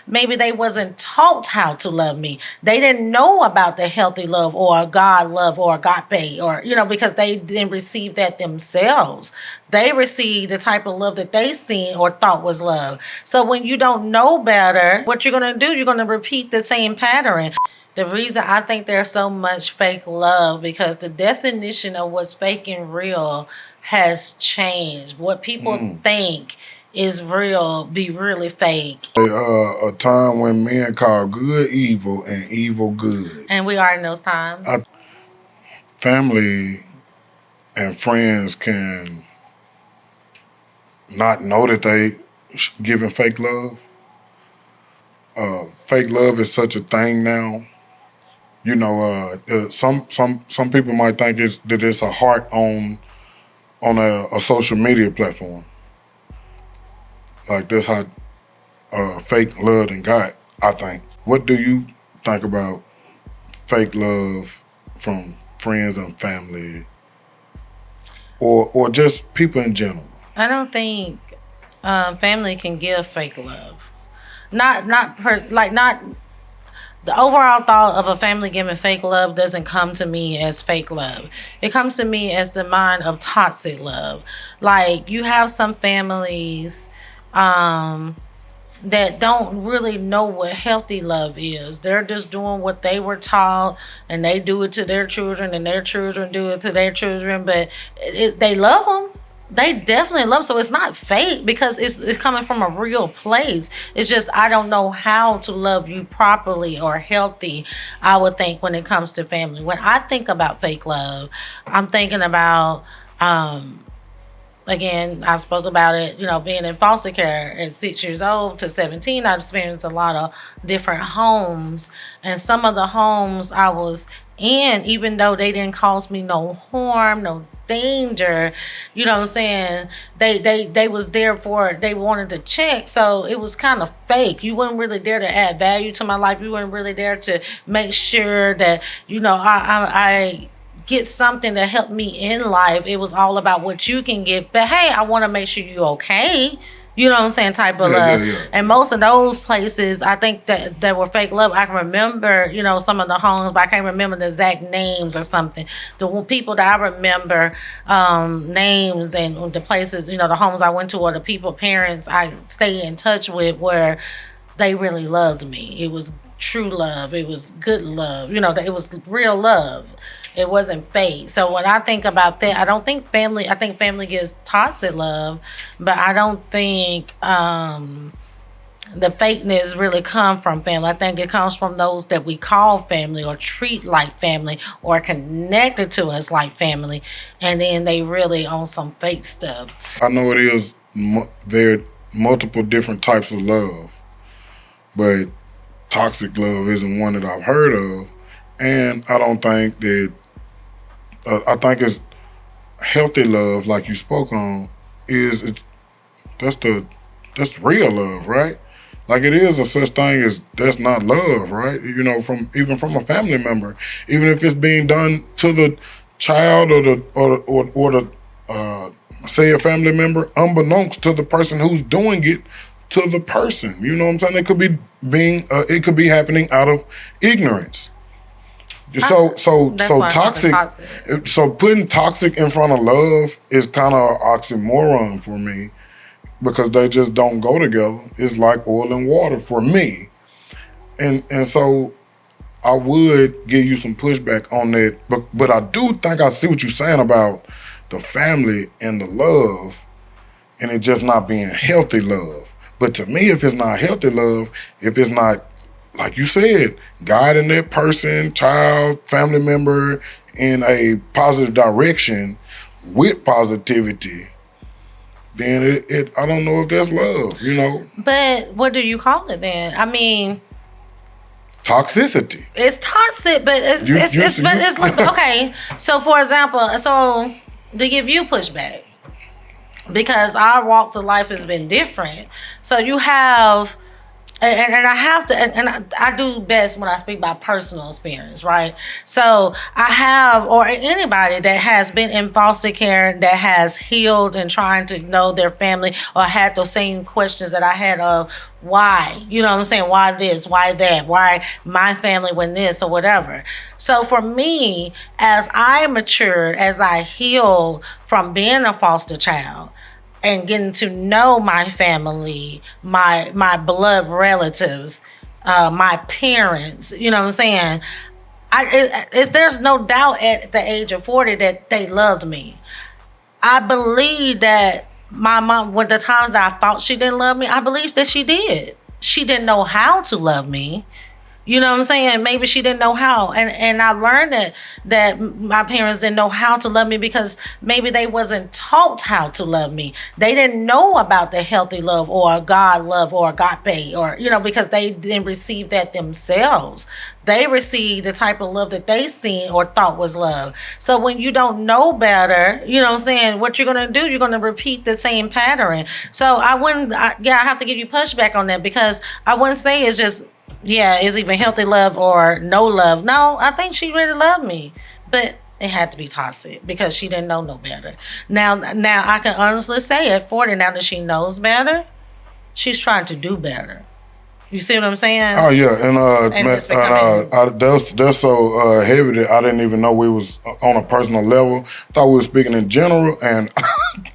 maybe they wasn't taught how to love me. They didn't know about the healthy love or God love or agape, or because they didn't receive that themselves. They received the type of love that they seen or thought was love. So when you don't know better, what you're going to do, you're going to repeat the same pattern. The reason I think there's so much fake love, because the definition of what's fake and real has changed. What people think is real be really fake. A time when men call good evil and evil good. And we are in those times. Family and friends can not know that they giving fake love. Fake love is such a thing now. Some people might think it's a heart on a social media platform. Like that's how fake love and got, I think. What do you think about fake love from friends and family, or just people in general? I don't think family can give fake love. Not the overall thought of a family giving fake love doesn't come to me as fake love. It comes to me as the mind of toxic love. Like, you have some families that don't really know what healthy love is. They're just doing what they were taught, and they do it to their children, and their children do it to their children, but they love them. They definitely love. So it's not fake, because it's coming from a real place. It's just, I don't know how to love you properly or healthy, I would think, when it comes to family. When I think about fake love, I'm thinking about, again, I spoke about it, being in foster care at 6 years old to 17. I experienced a lot of different homes. And some of the homes I was in, even though they didn't cause me no harm, no danger, what I'm saying, they was there for, they wanted to check, so it was kind of fake. You weren't really there to add value to my life. You weren't really there to make sure that I get something to help me in life. It was all about what you can get, but hey, I want to make sure you're okay. You know what I'm saying? Type of love. Yeah. And most of those places, I think that were fake love. I can remember, some of the homes, but I can't remember the exact names or something. The people that I remember, names and the places, the homes I went to, or the parents I stay in touch with, where they really loved me. It was true love. It was good love. It was real love. It wasn't fake. So when I think about that, I think family gives toxic love, but I don't think the fakeness really come from family. I think it comes from those that we call family or treat like family or connected to us like family, and then they really on some fake stuff. I know it is there are multiple different types of love, but toxic love isn't one that I've heard of, and I don't think that. I think it's healthy love, like you spoke on, that's real love, right? Like, it is a such thing as that's not love, right? From a family member, even if it's being done to the child or the say a family member, unbeknownst to the person who's doing it to the person. You know what I'm saying? It could be happening out of ignorance. So toxic. So putting toxic in front of love is kind of an oxymoron for me, because they just don't go together. It's like oil and water for me, and so I would give you some pushback on that. But I do think I see what you're saying about the family and the love, and it just not being healthy love. But to me, if it's not healthy love, if it's not, like you said, guiding that person, child, family member in a positive direction with positivity, then I don't know if that's love, But what do you call it then? I mean, toxicity. It's toxic, but it's okay. So for example, to give you pushback, because our walks of life has been different. So you have and I have to, I do best when I speak by personal experience, right? So I have, or anybody that has been in foster care that has healed and trying to know their family or had those same questions that I had of why, you know what I'm saying? Why this? Why that? Why my family when this or whatever? So for me, as I matured, as I healed from being a foster child, and getting to know my family, my blood relatives, my parents. You know what I'm saying? There's no doubt at the age of 40 that they loved me. I believe that my mom, when the times that I thought she didn't love me, I believe that she did. She didn't know how to love me. You know what I'm saying? Maybe she didn't know how. And I learned that my parents didn't know how to love me because maybe they wasn't taught how to love me. They didn't know about the healthy love or God love or agape or, because they didn't receive that themselves. They received the type of love that they seen or thought was love. So when you don't know better, you know what I'm saying, what you're going to do, you're going to repeat the same pattern. So I have to give you pushback on that because I wouldn't say it's just, yeah, it's even healthy love or no love. No, I think she really loved me, but it had to be toxic because she didn't know no better. Now I can honestly say at 40, now that she knows better, she's trying to do better. You see what I'm saying? Oh yeah, and And man, it's becoming that's so heavy that I didn't even know we was on a personal level. Thought we were speaking in general, and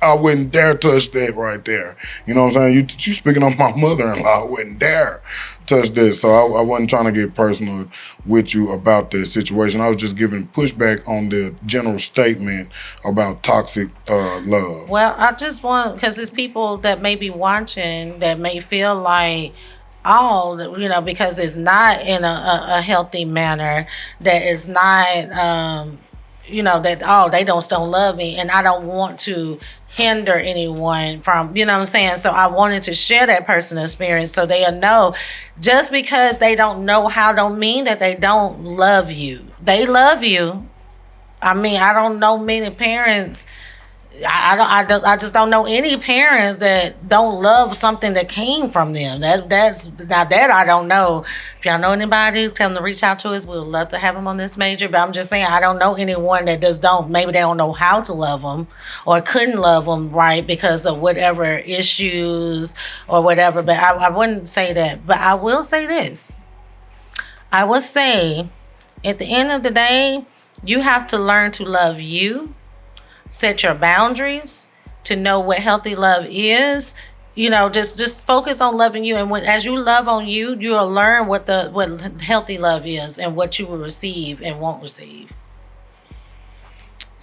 I wouldn't dare touch that right there. You know what I'm saying? You speaking on my mother-in-law, I wouldn't dare touch this. So I wasn't trying to get personal with you about the situation. I was just giving pushback on the general statement about toxic love. Well, I just want, because there's people that may be watching that may feel like, oh, because it's not in a healthy manner, that it's not, that, oh, they don't love me. And I don't want to hinder anyone from, you know what I'm saying? So I wanted to share that personal experience so they'll know just because they don't know how don't mean that they don't love you. They love you. I mean, I don't know many parents. I just don't know any parents that don't love something that came from them. That's now that I don't know. If y'all know anybody, tell them to reach out to us. We'd love to have them on this major. But I'm just saying I don't know anyone that just don't. Maybe they don't know how to love them or couldn't love them right because of whatever issues or whatever. But I wouldn't say that. But I will say this. I would say at the end of the day, you have to learn to love you. Set your boundaries to know what healthy love is. Just focus on loving you, and as you love on you, you'll learn what healthy love is and what you will receive and won't receive.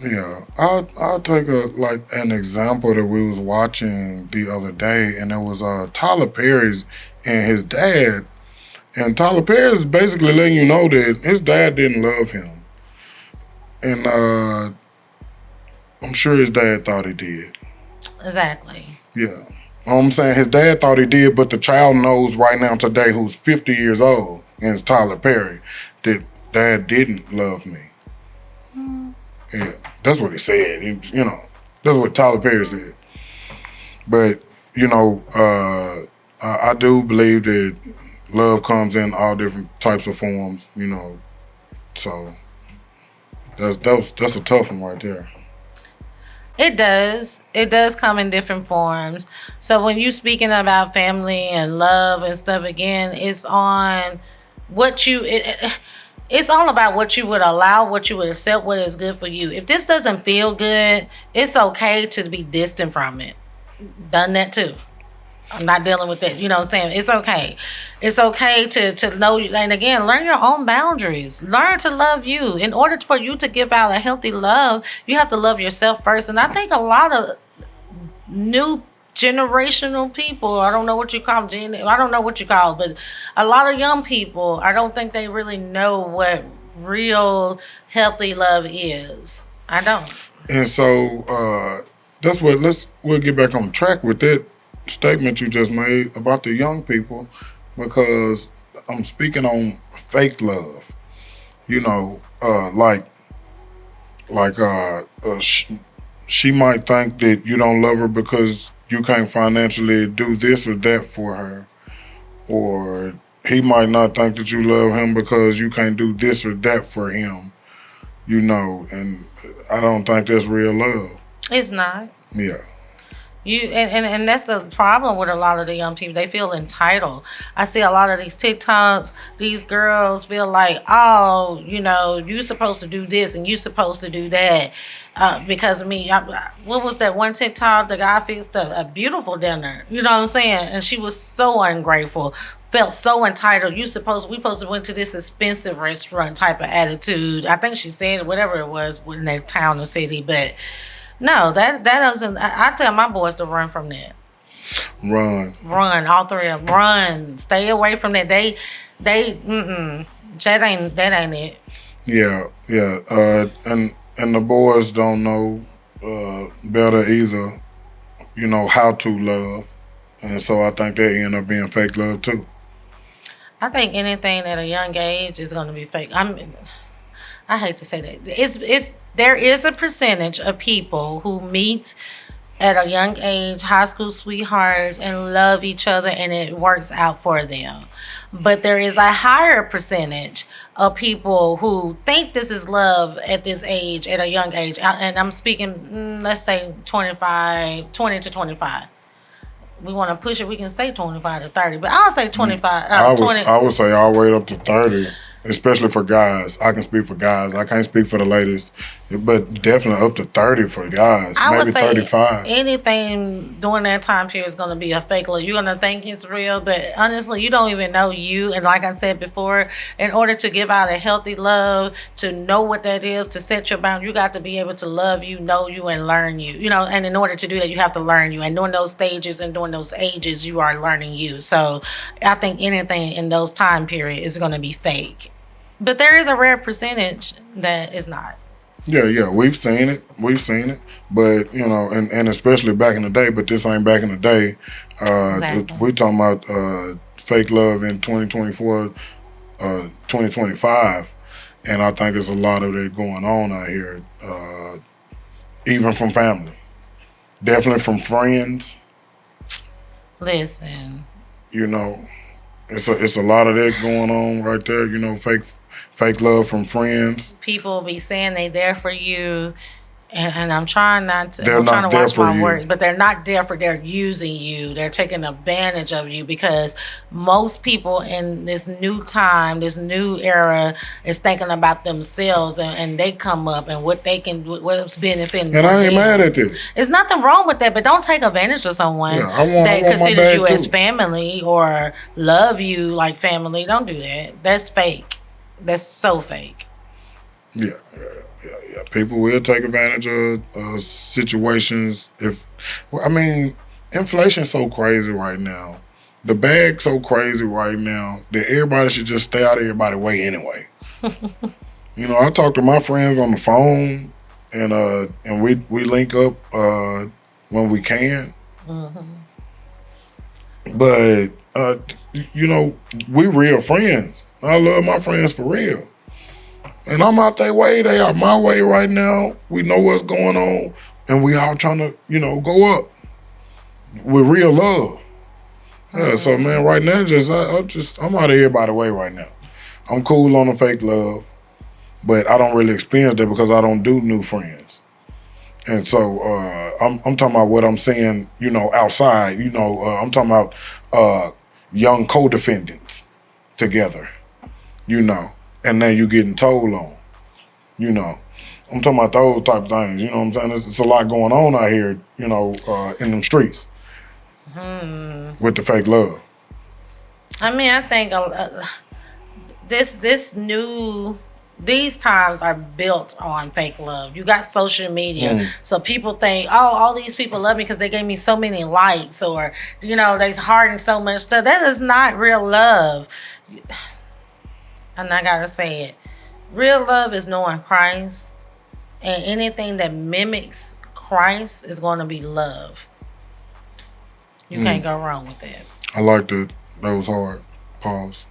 Yeah, I'll take an example that we was watching the other day, and it was Tyler Perry's and his dad, and Tyler Perry is basically letting you know that his dad didn't love him, and I'm sure his dad thought he did. Exactly. Yeah. I'm saying his dad thought he did, but the child knows right now today, who's 50 years old, and it's Tyler Perry, that dad didn't love me. Yeah, that's what he said. That's what Tyler Perry said. But, I do believe that love comes in all different types of forms, so that's a tough one right there. It does. It does come in different forms. So when you speaking about family and love and stuff again, it's on what it's all about what you would allow, what you would accept, what is good for you. If this doesn't feel good, it's okay to be distant from it. Done that too. I'm not dealing with that. You know what I'm saying? It's okay. It's okay to know, and again, learn your own boundaries. Learn to love you. In order for you to give out a healthy love, you have to love yourself first. And I think a lot of new generational people, I don't know what you call them, I don't know what you call it, but a lot of young people, I don't think they really know what real healthy love is. I don't. And so we'll get back on track with that statement you just made about the young people, because I'm speaking on fake love. She might think that you don't love her because you can't financially do this or that for her, or he might not think that you love him because you can't do this or that for him, and I don't think that's real love. It's not. Yeah. And that's the problem with a lot of the young people. They feel entitled. I see a lot of these TikToks. These girls feel like, oh, you supposed to do this and you supposed to do that because of me. What was that one TikTok? The guy fixed a beautiful dinner. You know what I'm saying? And she was so ungrateful. Felt so entitled. We supposed to went to this expensive restaurant type of attitude. I think she said whatever it was in that town or city, but. No, that doesn't. I tell my boys to run from that. Run. All three of them. Run. Stay away from that. They. That ain't it. Yeah. And the boys don't know better either. How to love, and so I think they end up being fake love too. I think anything at a young age is going to be fake. I hate to say that. There is a percentage of people who meet at a young age, high school sweethearts, and love each other, and it works out for them. But there is a higher percentage of people who think this is love at this age, at a young age. And I'm speaking, let's say 20 to 25. We want to push it, we can say 25 to 30, but I'll say 25. 20. I would say all the way up to 30. Especially for guys. I can speak for guys. I can't speak for the ladies. But definitely up to 30 for guys. I maybe would say 35. anything during that time period is going to be a fake love. You're going to think it's real, but honestly, you don't even know you. And like I said before, in order to give out a healthy love, to know what that is, to set your boundaries, you got to be able to love you, know you, and learn you. And in order to do that, you have to learn you. And during those stages and during those ages, you are learning you. So I think anything in those time periods is going to be fake. But there is a rare percentage that is not. Yeah, we've seen it. But, and especially back in the day, but this ain't back in the day. Exactly. We're talking about fake love in 2024, 2025. And I think there's a lot of it going on out here, even from family. Definitely from friends. Listen. It's a lot of that going on right there, fake love from friends. People be saying they there for you, and I'm trying not to. They're I'm trying not to there watch for my you. words, but they're not there for. They're using you. They're taking advantage of you because most people in this new time, this new era, is thinking about themselves and they come up and what they can, what's benefiting. And I ain't mad at this. There's nothing wrong with that, but don't take advantage of someone that considers you as family or love you like family. Don't do that. That's fake. That's so fake. Yeah. People will take advantage of situations. Inflation's so crazy right now. The bag's so crazy right now that everybody should just stay out of everybody's way anyway. I talk to my friends on the phone, and we link up when we can. Mm-hmm. But we real friends. I love my friends for real. And I'm out their way, they are my way right now. We know what's going on, and we all trying to, go up with real love. Yeah, so man, right now, I'm out of everybody's way right now. I'm cool on the fake love, but I don't really experience that because I don't do new friends. And so I'm talking about what I'm seeing, outside. I'm talking about young co-defendants together. And then you getting told on, I'm talking about those type of things, you know what I'm saying? It's a lot going on out here, in them streets with the fake love. I think these times are built on fake love. You got social media, so people think, oh, all these people love me because they gave me so many likes, or they hardened so much stuff. That is not real love. And I gotta say it. Real love is knowing Christ, and anything that mimics Christ is going to be love. You can't go wrong with that. I like that. That was hard. Pause.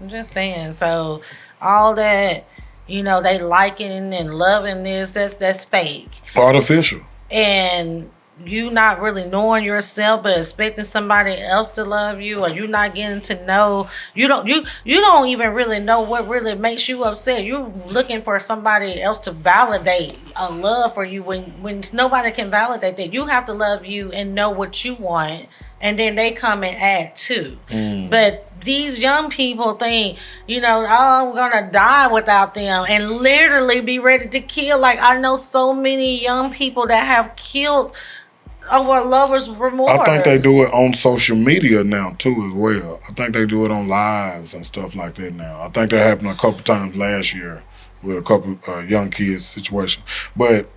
I'm just saying. So all that, they liking and loving this, that's fake. Artificial. And you not really knowing yourself but expecting somebody else to love you, or you not getting to know, you don't even really know what really makes you upset. You looking for somebody else to validate a love for you when nobody can validate that. You have to love you and know what you want, and then they come and add to. But these young people think, oh, I'm gonna die without them, and literally be ready to kill. Like, I know so many young people that have killed over lovers' remorse. I think they do it on social media now too, as well. I think they do it on lives and stuff like that now. I think that happened a couple times last year with a couple young kids situation. But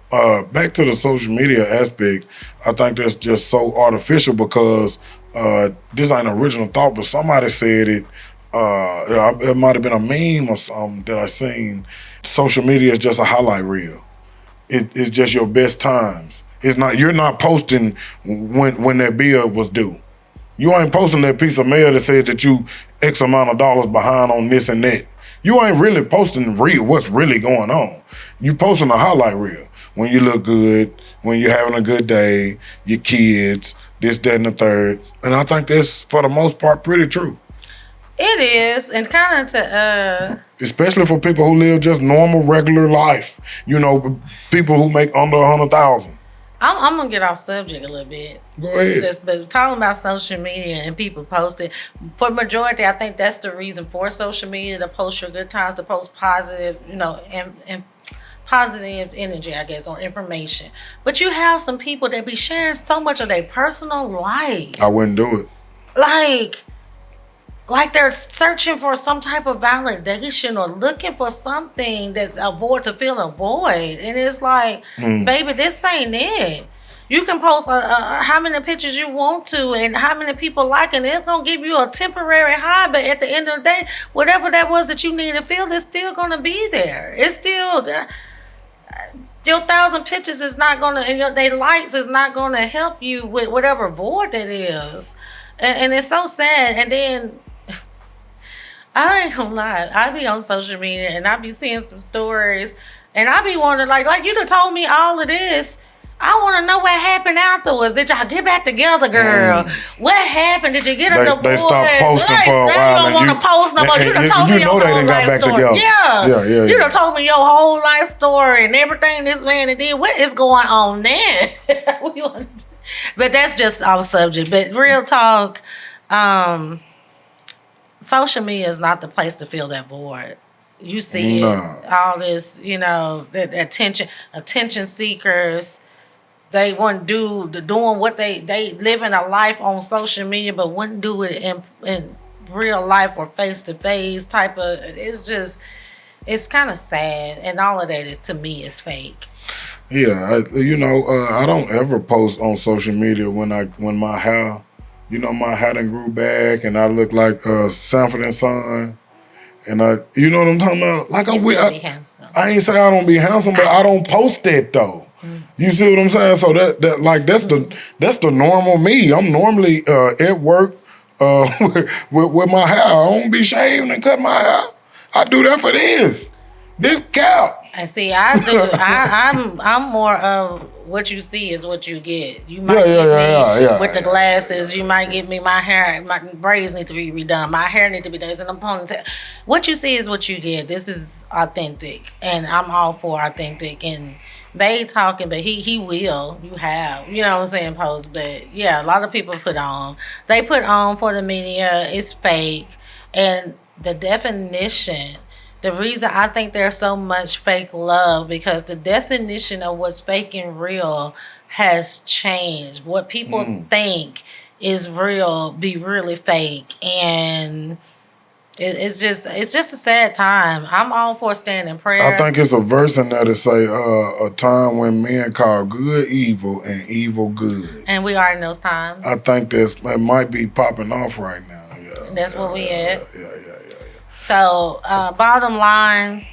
back to the social media aspect, I think that's just so artificial because this ain't an original thought, but somebody said it. It might have been a meme or something that I seen. Social media is just a highlight reel. It's just your best times. It's not. You're not posting when that bill was due. You ain't posting that piece of mail that says that you X amount of dollars behind on this and that. You ain't really posting what's really going on. You posting a highlight reel when you look good, when you're having a good day, your kids, this, that, and the third. And I think that's, for the most part, pretty true. It is, and kind of to especially for people who live just normal, regular life. People who make under 100,000. I'm gonna get off subject a little bit. Go ahead. Just but talking about social media and people posting. For majority, I think that's the reason for social media, to post your good times, to post positive, and positive energy, I guess, or information. But you have some people that be sharing so much of their personal life. I wouldn't do it. Like they're searching for some type of validation or looking for something that's to fill a void. And it's like, baby, this ain't it. You can post how many pictures you want to and how many people like, and it's going to give you a temporary high. But at the end of the day, whatever that was that you need to feel, it's still going to be there. It's still your 1,000 pictures is not going to, and their likes is not going to help you with whatever void that is. And it's so sad. And then, I ain't gonna lie, I be on social media and I be seeing some stories and I be wondering, like you done told me all of this. I want to know what happened afterwards. Did y'all get back together, girl? What happened? Did you get a divorce? They stopped posting for a while. Now you don't want to post no more. You done told me your whole life story. Yeah. You done told me your whole life story and everything this man did. What is going on there? But that's just off subject. But real talk, social media is not the place to fill that void. You see it, all this, the attention seekers. They wouldn't doing what they living a life on social media, but wouldn't do it in real life or face to face type of. It's kind of sad, and all of that is, to me, is fake. Yeah, I don't ever post on social media when my hair. My hair done grew back and I look like Sanford and Son. And you know what I'm talking about? Like, I ain't say I don't be handsome, but I don't post that though. You see what I'm saying? So that's the normal me. I'm normally at work with my hair. I don't be shaving and cut my hair. I do that for this cow. And see, I do. I'm more of what you see is what you get. You might get me with the glasses. You might get me my hair. My braids need to be redone. My hair need to be done. It's an ponytail. What you see is what you get. This is authentic, and I'm all for authentic. And Bay talking, but he will. You have, what I'm saying, post. But yeah, a lot of people put on. They put on for the media. It's fake, and the definition. The reason I think there's so much fake love, because the definition of what's fake and real has changed. What people think is real be really fake, and it's just a sad time. I'm all for standing prayer. I think it's a verse in there to say a time when men call good evil and evil good. And we are in those times. I think it might be popping off right now. Yeah, that's what we at. Yeah. So, bottom line,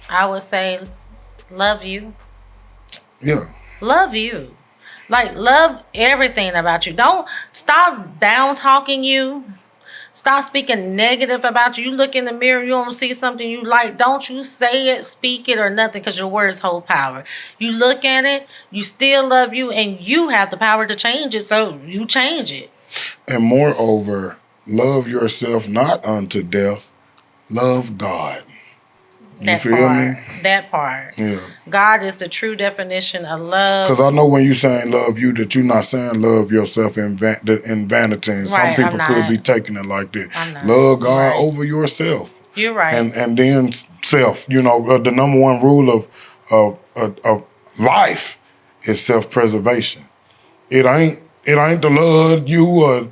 I would say, love you. Yeah. Love you. Like, love everything about you. Don't stop down talking you. Stop speaking negative about you. You look in the mirror, you don't see something you like. Don't you say it, speak it, or nothing, because your words hold power. You look at it, you still love you, and you have the power to change it, so you change it. And moreover, love yourself not unto death, love God. You That feel part. me? That part. Yeah. God is the true definition of love. Because I know when you saying love you, that you're not saying love yourself in vanity. And some Right, I'm people could not. be taking it like that. I'm not. Love You're God right. over yourself. You're right. And then self. You know, the number one rule of life is self-preservation. It ain't the love you or,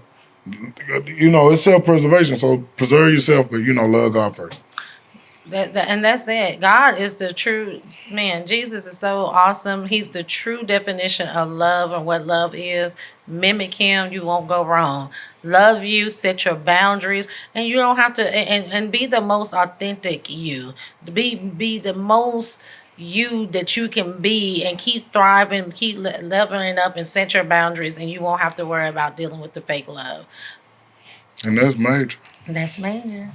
you know, it's self-preservation. So preserve yourself, but, you know, love God first. And that's it. God is the true man. Jesus is so awesome. He's the true definition of love and what love is. Mimic him, you won't go wrong. Love you, set your boundaries, and you don't have to and be the most authentic you. Be the most you that you can be, and keep thriving, keep leveling up, and set your boundaries, and you won't have to worry about dealing with the fake love. And that's major. And that's major.